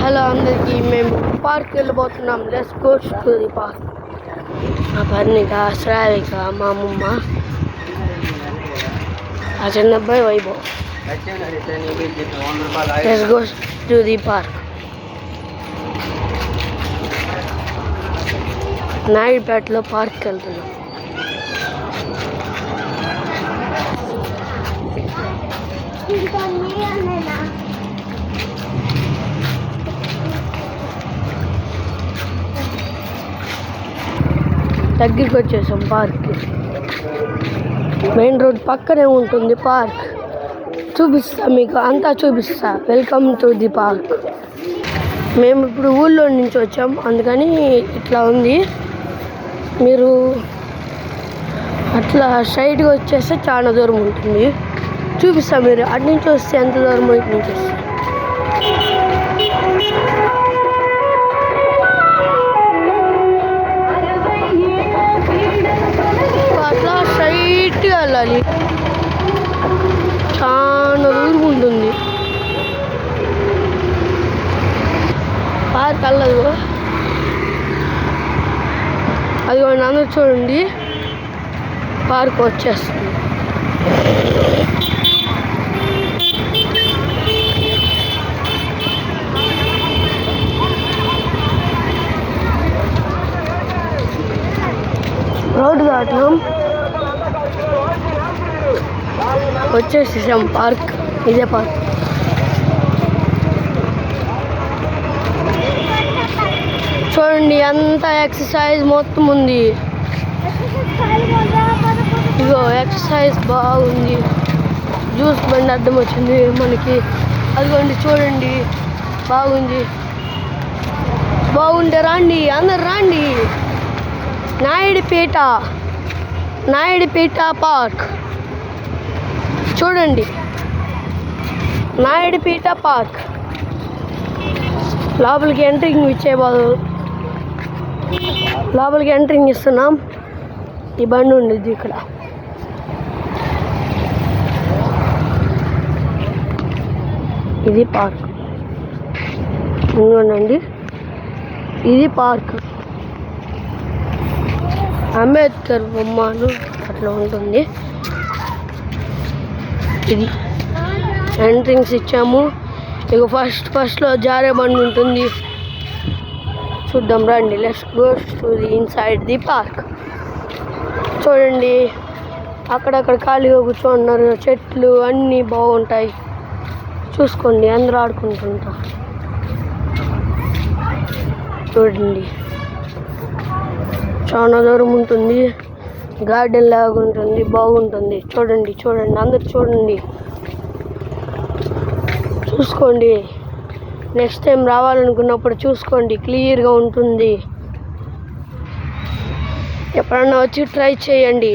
Hello అందరికీ, మేము park వెళ్ళిపోతున్నాం. Let's go to the park. మా పర్ణిక, శ్రావిక, మా అమ్మమ్మ, ఆ చిన్న అబ్బాయి Vaibhav. Let's go to the park. నాయుడుపేటలో పార్క్కి వెళ్తున్నాం. దగ్గరికి వచ్చేసాం పార్క్కి. మెయిన్ రోడ్ పక్కనే ఉంటుంది పార్క్. చూపిస్తా, మీకు అంతా చూపిస్తా. Welcome to the park. మేము ఇప్పుడు ఊళ్ళో నుంచి వచ్చాం, అందుకని ఇట్లా ఉంది. మీరు అట్లా స్ట్రైట్గా వచ్చేస్తే చాలా దూరం ఉంటుంది. చూపిస్తా, మీరు అటు నుంచి వస్తే ఎంత దూరం, ఇటు నుంచి వస్తే. అట్లా స్ట్రైట్గా వెళ్ళాలి, చాలా దూరం ఉంటుంది. పార్క్ వెళ్ళదు. అది అందరూ చూడండి, పార్క్ వచ్చేస్తుంది. రోడ్డు దాటినాం, వచ్చేసేసాం పార్క్. ఇదే పార్క్. చూడండి, అంతా ఎక్సర్సైజ్ మొత్తం ఉంది. ఇగో ఎక్సర్సైజ్ బాగుంది. జ్యూస్ బండి అడ్డం వచ్చింది మనకి. అదిగోండి చూడండి, బాగుంది. బాగుంటే రండి, అందరు రండి. నాయుడుపేట పార్క్ చూడండి. నాయుడుపేట పార్క్ లోపలికి ఎంట్రింగ్ లోపలికి ఎంట్రింగ్ ఇస్తున్నాం. ఈ బండి ఉండేది ఇక్కడ. ఇది పార్క్. ఇంకోనండి, ఇది పార్క్. అంబేద్కర్ బొమ్మలు అట్లా ఉంటుంది. ఇది ఎంట్రింగ్స్ ఇచ్చాము. ఇక ఫస్ట్లో జారే బండి ఉంటుంది. చూద్దాం రండి. Let's go to the inside the park. చూడండి, అక్కడక్కడ ఖాళీగా కూర్చోన్నారు. చెట్లు అన్నీ బాగుంటాయి. చూసుకోండి, అందరూ ఆడుకుంటుంటారు. చూడండి, చాలా దూరం ఉంటుంది. గార్డెన్ లాగా ఉంటుంది, బాగుంటుంది. చూడండి, అందరు చూడండి, చూసుకోండి. నెక్స్ట్ టైం రావాలనుకున్నప్పుడు చూసుకోండి, క్లియర్గా ఉంటుంది. ఎప్పుడన్నా వచ్చి ట్రై చేయండి.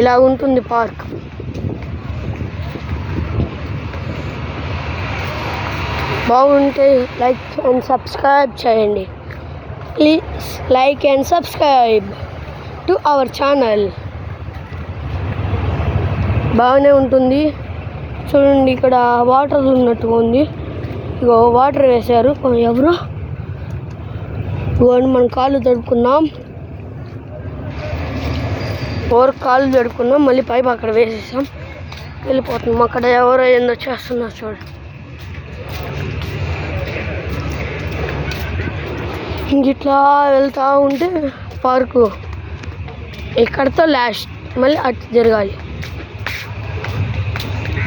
ఇలా ఉంటుంది పార్క్. బాగుంటే లైక్ అండ్ సబ్స్క్రైబ్ చేయండి. Please like and subscribe to our channel. బాగానే ఉంటుంది. చూడండి, ఇక్కడ వాటర్ ఉన్నట్టుగా ఉంది. ఇగో వాటర్ వేశారు. ఎవరు ఇవన్నీ మనం కాళ్ళు తడుపుకున్నాం. కాళ్ళు తడుపుకున్నాం. మళ్ళీ పైపు అక్కడ వేసేసాం, వెళ్ళిపోతున్నాం. అక్కడ ఎవరో ఏందో చేస్తున్నారు చూడండి. ఇట్లా వెళ్తూ ఉంటే పార్కు ఇక్కడతో లాస్ట్, మళ్ళీ అటు జరగాలి.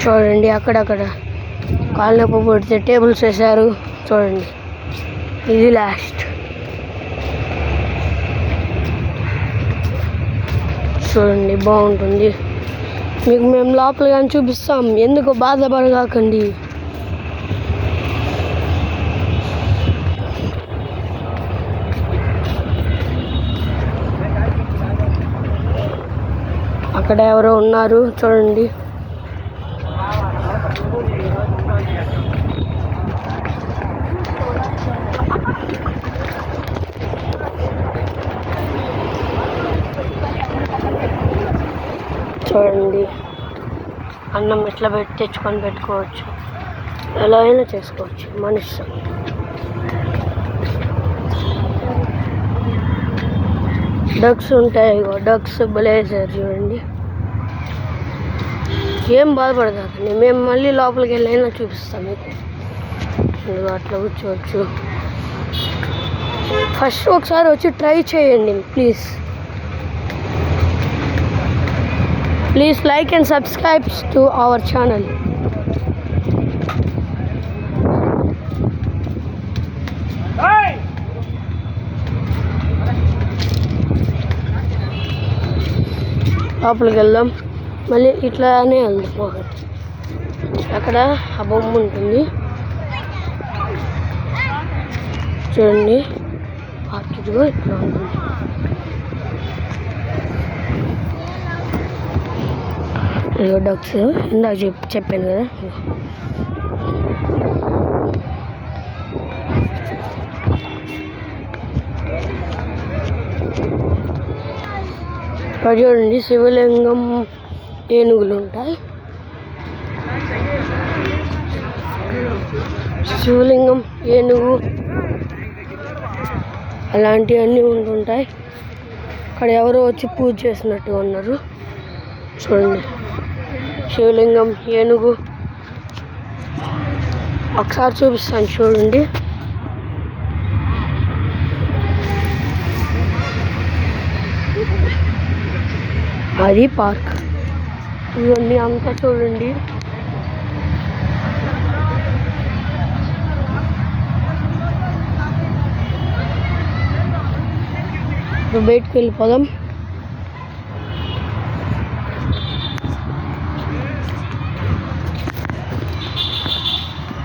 చూడండి, అక్కడక్కడ కాళ్ళు నొప్పి పడితే టేబుల్స్ వేశారు. చూడండి, ఇది లాస్ట్. చూడండి, బాగుంటుంది. మీకు మేము లోపల కానీ చూపిస్తాం, ఎందుకు బాధపడగాకండి. అక్కడ ఎవరో ఉన్నారు చూడండి. చూడండి, అన్నం ఇట్లా తెచ్చుకొని పెట్టుకోవచ్చు. ఎలా అయినా చేసుకోవచ్చు మన ఇష్టం. డక్స్ ఉంటాయి, డక్స్ బ్లేజర్ చూడండి. ఏం బాధపడతారండి, మేము మళ్ళీ లోపలికి వెళ్ళైనా చూపిస్తాం మీకు. అట్లా కూర్చోవచ్చు. ఫస్ట్ ఒకసారి వచ్చి ట్రై చేయండి please. Please like and subscribe to our channel. లోపలికి వెళ్దాం, మళ్ళీ ఇట్లానే వెళ్దాం. అక్కడ ఆ బొమ్మ ఉంటుంది చూడండి, ఇదిగో ఇట్లా ఉంటుంది. ఇదిగో డక్స్ ఇందాక చెప్పాను కదా. ఇక్కడ చూడండి శివలింగం, ఏనుగులు ఉంటాయి. శివలింగం, ఏనుగు అలాంటివన్నీ ఉంటుంటాయి. అక్కడ ఎవరో వచ్చి పూజ చేసినట్టుగా ఉన్నారు చూడండి. శివలింగం, ఏనుగు ఒకసారి చూపిస్తాను చూడండి. అది పార్క్. ఇవన్నీ అంతా చూడండి. బయటకు వెళ్ళిపోదాం.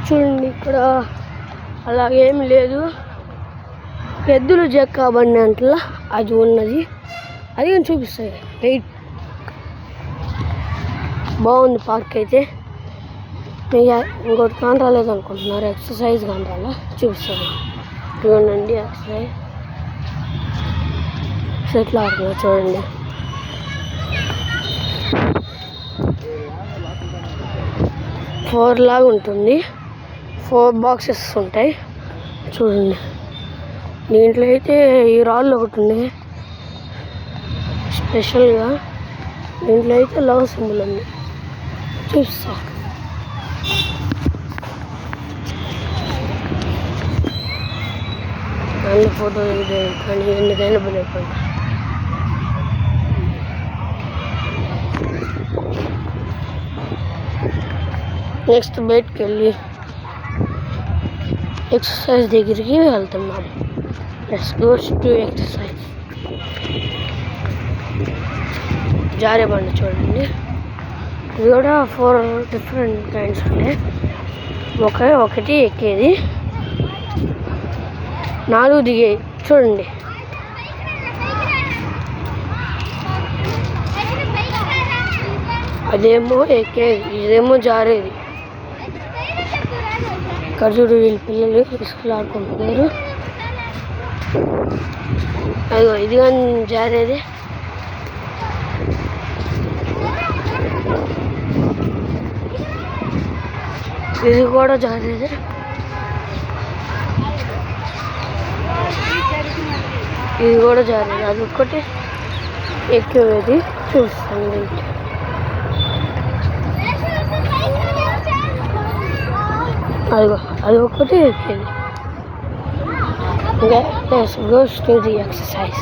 చూడండి ఇక్కడ అలాగేం లేదు. ఎద్దులు చెక్క బండి అంటలా అది ఉన్నది, అది కానీ చూపిస్తాయి. వెయిట్, బాగుంది పార్క్ అయితే. ఇంకోటి కాని రాలేదు అనుకుంటున్నారు, ఎక్సర్సైజ్ కాని రాలా, చూపిస్తాను చూడండి. ఎక్సర్సైజ్ ఎట్లా ఆడుతున్నా చూడండి. ఫోర్ లాగా ఉంటుంది, 4 బాక్సెస్ ఉంటాయి చూడండి. దీంట్లో అయితే ఈ రాళ్ళు ఒకటి ఉంది స్పెషల్గా. దీంట్లో అయితే లవ్ సింబల్ ఉంది, చూస్తా. అన్ని ఫోటో కానీ ఎందుకైనా బలైపోయింది. నెక్స్ట్ బయటకు వెళ్ళి ఎక్సర్సైజ్ దగ్గరికి వెళ్తున్నాం. Let's go to exercise. జారే బండి చూడండి, ఇది కూడా 4 డిఫరెంట్ కైండ్స్ ఉన్నాయి. ఒకటి ఎక్కేది, 4 దిగేది చూడండి. అదేమో ఎక్కేది, ఇదేమో జారేది. ఇక్కడ చూడు వీళ్ళ పిల్లలు ఇసుకలు ఆడుకుంటున్నారు. అదిగో ఇది కానీ జారేది. ఇది కూడా జారేది. ఇది కూడా జారేది. అది ఒక్కటి ఎక్కేది చూస్తాను. అదిగో అది ఒక్కటి ఎక్కేది. Okay, let's go to the exercise.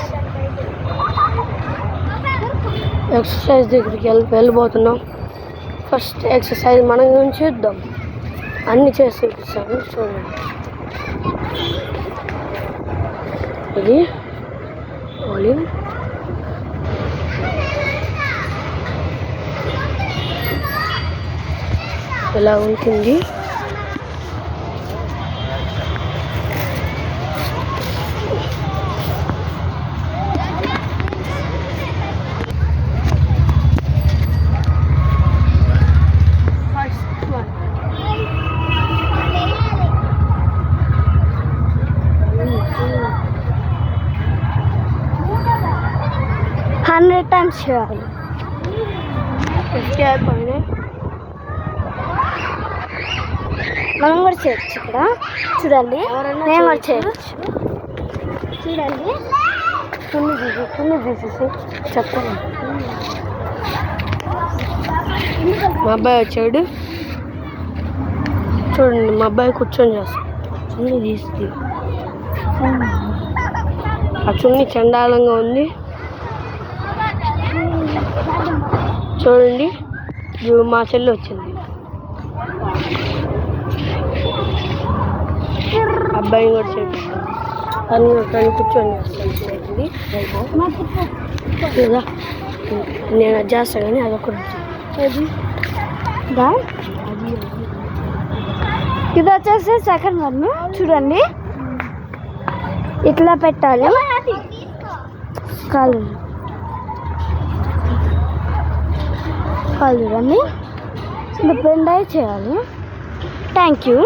Exercise దగ్గరికి వెళ్ళిపోతున్నాం. ఫస్ట్ ఎక్సర్సైజ్ మనం చేద్దాం, అన్నీ చేసి చూపిస్తాను చూడండి. ఇది వాల్యూమ్, ఇలా ఉంటుంది. Times చేయాలి. 50 అయిపోయినాయి. మనం కూడా చేయొచ్చు ఇక్కడ. చూడండి, నేను కూడా చేయొచ్చు. చూడండి, కొన్ని తీసేసి చెప్తాను. మా అబ్బాయి వచ్చాడు చూడండి, మా అబ్బాయి కూర్చొని చేస్తాడు. చున్నీ తీసి ఆ చున్నీ చండాలంగా ఉంది చూడండి. ఇప్పుడు మా చెల్లి వచ్చింది, అబ్బాయిని కూడా చేపిస్తాను. తను కూర్చొని చేస్తాను లేదా నేను అది చేస్తాను కానీ అదొకటి. ఇది వచ్చేసి సెకండ్ వన్. చూడండి, ఇట్లా పెట్టాలి కాలు. చూడండి, బెండ్ అయి చేయాలి. Thank you.